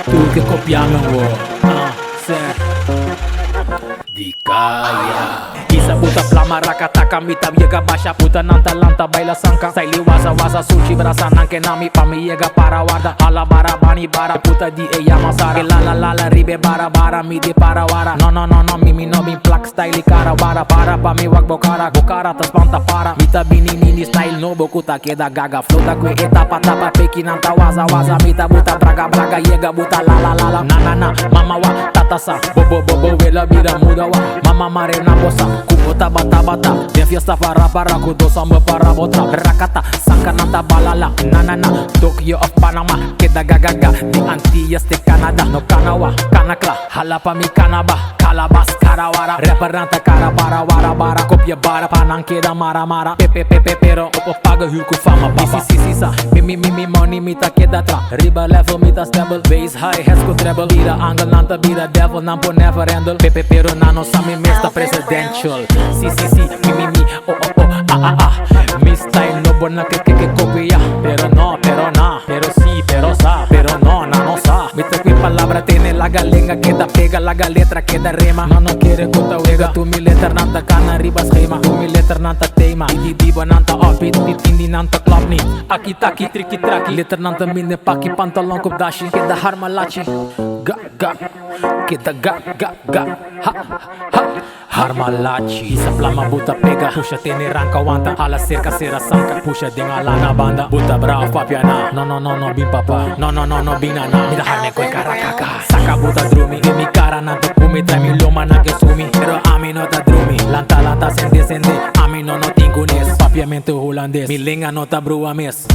tu que copiando se di kaya. Isa puta flama rakataka mita viega baixa puta nanta lanta baila sanka Saili waza waza sushi brasa nanke nami pa mi yega para warda Ala bara bani bara puta di e yamasara la ribe bara bara mi di para wara No mimi no bin plak style cara bara para pa mi wak bokara tas panta para Mita bini style no boku ta keda gaga Flota kwe etapa tapa peki nanta waza waza Mita buta braga yega buta la Na mama wa tatasa bobo vela bira muda wa Mama mare na bosa kubota bata Vem fiesta para kudo samba para botra Rakata sanka nanta balala Na Tokyo of Panama Keda gaga di Antillas de Canada No kanawa kanakla hala pa mi kanaba Kalabas karawara Rapper nanta cara bara bara Kopje bara panang keda mara Pepe pero opo paga hulku fama papa Sisa mi money mita keda tra Riba level mita stable Bass high heads ko treble Bira angle nanta bira devil nampo never handle Pepe pero nano sami mesta presidential Si mi Mi style no buena que copia Pero no, pero sí, pero sa Pero no, no sa Mita qui palabra tiene la galenga Queda pega la letra queda rima No quiere kota wega Tu mi letter nanta kana riba schema Tu mi letter nanta tema Di ba nanta upbeat Hindi nanta club ni Aki taki triki traki Letter nanta mine paki pantalon kop dashi Queda harmalachi Ga Queda ga Ha Harmalachi Isa plama buta pega Pusha tene ranka wanta Hala cerca sera sanka Pusha dinga lana banda Buta bravo papiana No bin papa No binana Mida harne koi karakaka Saka buta drumi Imi cara nanto kumi Trami loma na ke sumi Pero ami no ta drumi Lanta sende Ami no tingunes Papiamento holandês Milenga no ta brua mes